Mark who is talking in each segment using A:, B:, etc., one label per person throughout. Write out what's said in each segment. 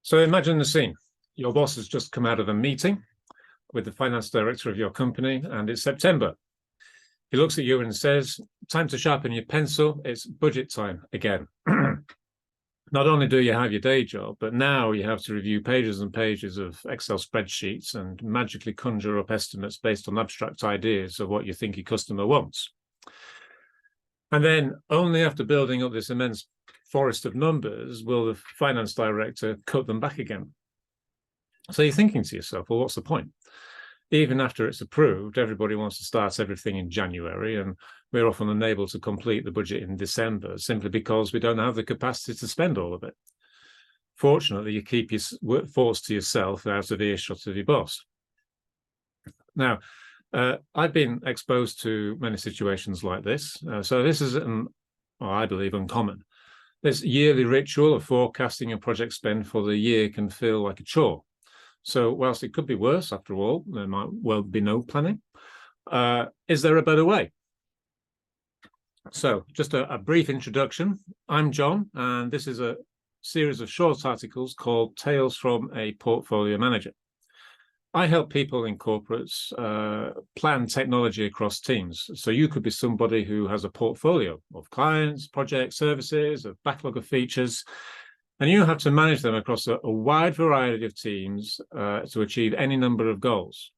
A: So imagine the scene. Your boss has just come out of a meeting with the finance director of your company, and it's September. He looks at you and says, time to sharpen your pencil. It's budget time again. Not only do you have your day job, but now you have to review pages and pages of Excel spreadsheets and magically conjure up estimates based on abstract ideas of what you think your customer wants. And then only after building up this immense forest of numbers will the finance director cut them back again. So you're thinking to yourself, well, what's the point? Even after it's approved, everybody wants to start everything in January, and we're often unable to complete the budget in December simply because we don't have the capacity to spend all of it. Fortunately, you keep your thoughts to yourself out of earshot of your boss. Now, I've been exposed to many situations like this, so this is, I believe, uncommon. This yearly ritual of forecasting a project spend for the year can feel like a chore. So whilst it could be worse, after all, there might well be no planning. Is there a better way? So just a brief introduction. I'm John, and this is a series of short articles called Tales from a Portfolio Manager. I help people in corporates plan technology across teams. So you could be somebody who has a portfolio of clients, projects, services, a backlog of features, and you have to manage them across a wide variety of teams to achieve any number of goals.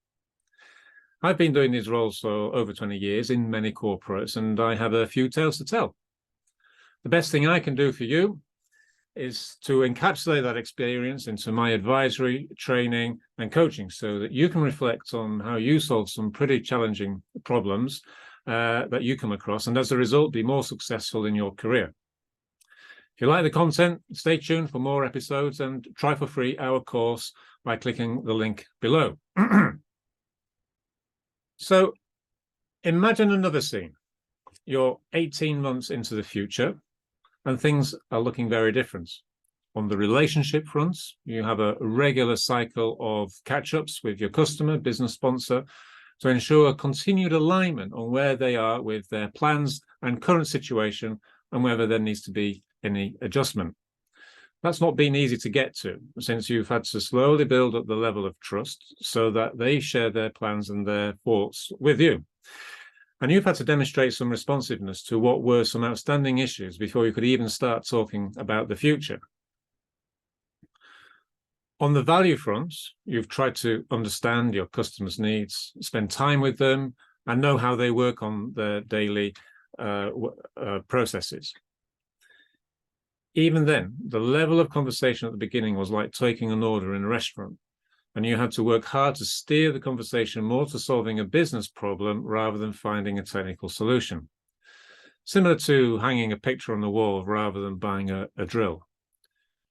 A: I've been doing these roles for over 20 years in many corporates, and I have a few tales to tell. The best thing I can do for you is to encapsulate that experience into my advisory, training, and coaching so that you can reflect on how you solve some pretty challenging problems that you come across, and as a result, be more successful in your career. If you like the content, stay tuned for more episodes and try for free our course by clicking the link below. So imagine another scene. You're 18 months into the future and things are looking very different. On the relationship front, you have a regular cycle of catch-ups with your customer, business sponsor, to ensure continued alignment on where they are with their plans and current situation and whether there needs to be any adjustment. That's not been easy to get to, since you've had to slowly build up the level of trust so that they share their plans and their thoughts with you. And you've had to demonstrate some responsiveness to what were some outstanding issues before you could even start talking about the future. On the value front, you've tried to understand your customers' needs, spend time with them, and know how they work on their daily processes. Even then, the level of conversation at the beginning was like taking an order in a restaurant, and you had to work hard to steer the conversation more to solving a business problem rather than finding a technical solution. Similar to hanging a picture on the wall rather than buying a drill.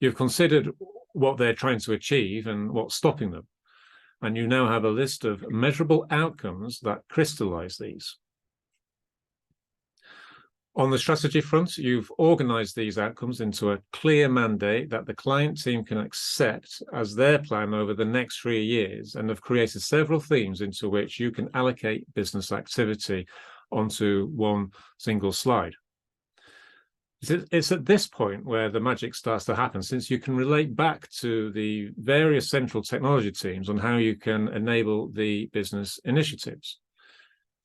A: You've considered what they're trying to achieve and what's stopping them, and you now have a list of measurable outcomes that crystallize these. On the strategy front, you've organized these outcomes into a clear mandate that the client team can accept as their plan over the next 3 years, and have created several themes into which you can allocate business activity onto one single slide. It's at this point where the magic starts to happen, since you can relate back to the various central technology teams on how you can enable the business initiatives.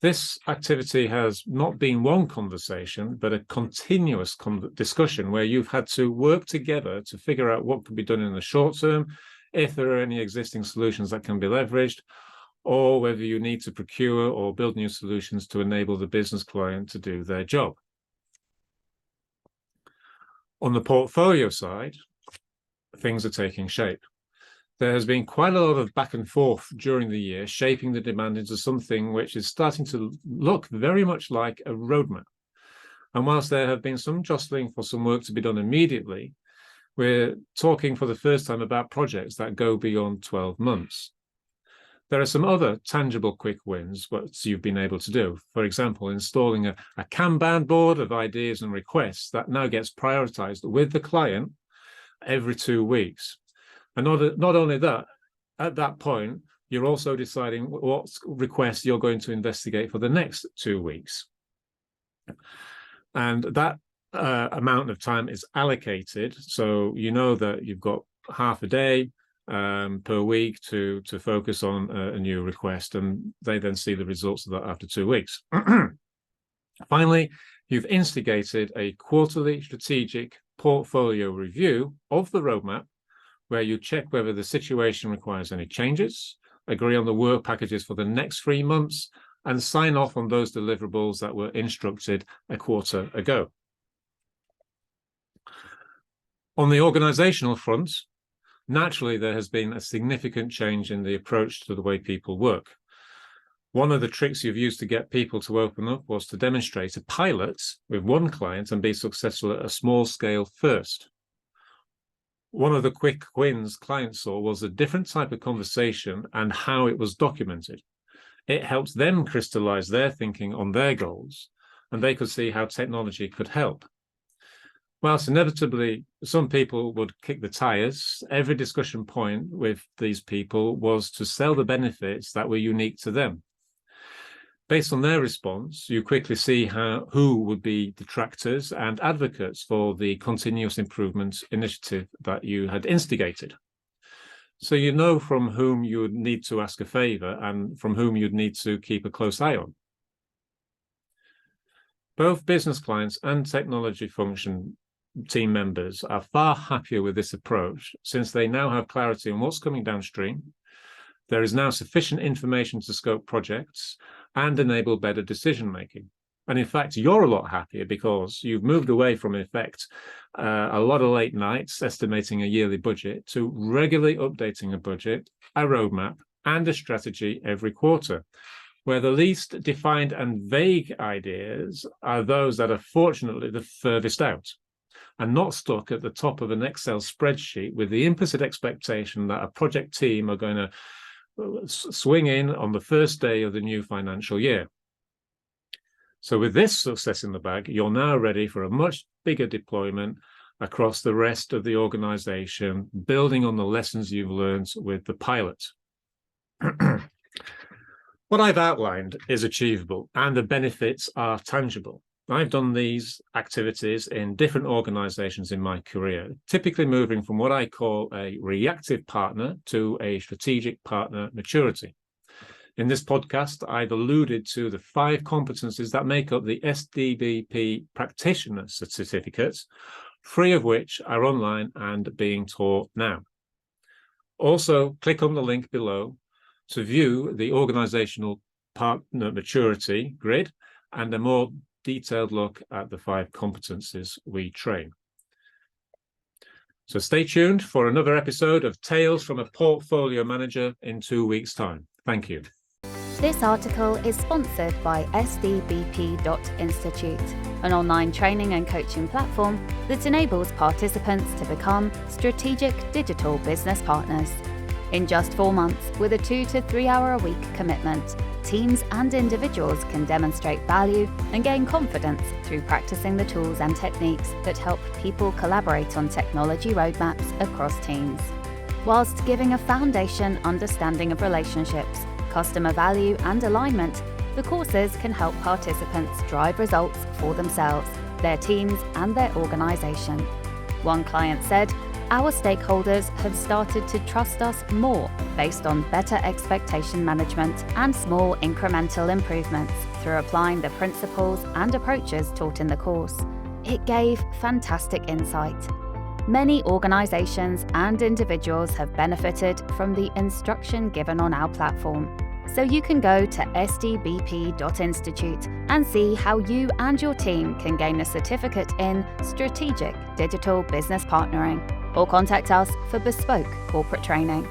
A: This activity has not been one conversation, but a continuous discussion where you've had to work together to figure out what can be done in the short term, if there are any existing solutions that can be leveraged, or whether you need to procure or build new solutions to enable the business client to do their job. On the portfolio side, things are taking shape. There has been quite a lot of back and forth during the year, shaping the demand into something which is starting to look very much like a roadmap. And whilst there have been some jostling for some work to be done immediately, we're talking for the first time about projects that go beyond 12 months. There are some other tangible quick wins what you've been able to do. For example, installing a Kanban board of ideas and requests that now gets prioritized with the client every 2 weeks. And not only that, at that point, you're also deciding what requests you're going to investigate for the next 2 weeks. And that amount of time is allocated, so you know that you've got half a day per week to focus on a new request, and they then see the results of that after 2 weeks. Finally, you've instigated a quarterly strategic portfolio review of the roadmap, where you check whether the situation requires any changes, agree on the work packages for the next 3 months, and sign off on those deliverables that were instructed a quarter ago. On the organizational front, naturally, there has been a significant change in the approach to the way people work. One of the tricks you've used to get people to open up was to demonstrate a pilot with one client and be successful at a small scale first. One of the quick wins clients saw was a different type of conversation and how it was documented. It helped them crystallize their thinking on their goals, and they could see how technology could help. Whilst inevitably some people would kick the tires, every discussion point with these people was to sell the benefits that were unique to them. Based on their response, you quickly see who would be detractors and advocates for the continuous improvement initiative that you had instigated. So you know from whom you would need to ask a favor and from whom you'd need to keep a close eye on. Both business clients and technology function team members are far happier with this approach, since they now have clarity on what's coming downstream. There is now sufficient information to scope projects and enable better decision making. And in fact, you're a lot happier because you've moved away from, in effect, a lot of late nights estimating a yearly budget to regularly updating a budget, a roadmap, and a strategy every quarter, where the least defined and vague ideas are those that are fortunately the furthest out, and not stuck at the top of an Excel spreadsheet with the implicit expectation that a project team are going to swing in on the first day of the new financial year. So with this success in the bag, you're now ready for a much bigger deployment across the rest of the organization, building on the lessons you've learned with the pilot. What I've outlined is achievable and the benefits are tangible. I've done these activities in different organizations in my career, typically moving from what I call a reactive partner to a strategic partner maturity. In this podcast, I've alluded to the 5 competencies that make up the SDBP practitioner certificates, 3 of which are online and being taught now. Also, click on the link below to view the organizational partner maturity grid and a more detailed look at the 5 competencies we train. So stay tuned for another episode of Tales from a Portfolio Manager in 2 weeks' time. Thank you.
B: This article is sponsored by sdbp.institute, an online training and coaching platform that enables participants to become strategic digital business partners. In just 4 months, with a 2 to 3 hour a week commitment, teams and individuals can demonstrate value and gain confidence through practicing the tools and techniques that help people collaborate on technology roadmaps across teams. Whilst giving a foundation understanding of relationships, customer value and alignment, the courses can help participants drive results for themselves, their teams and their organisation. One client said, "Our stakeholders have started to trust us more based on better expectation management and small incremental improvements through applying the principles and approaches taught in the course. It gave fantastic insight. Many organisations and individuals have benefited from the instruction given on our platform. So you can go to sdbp.institute and see how you and your team can gain a certificate in Strategic Digital Business Partnering, or contact us for bespoke corporate training.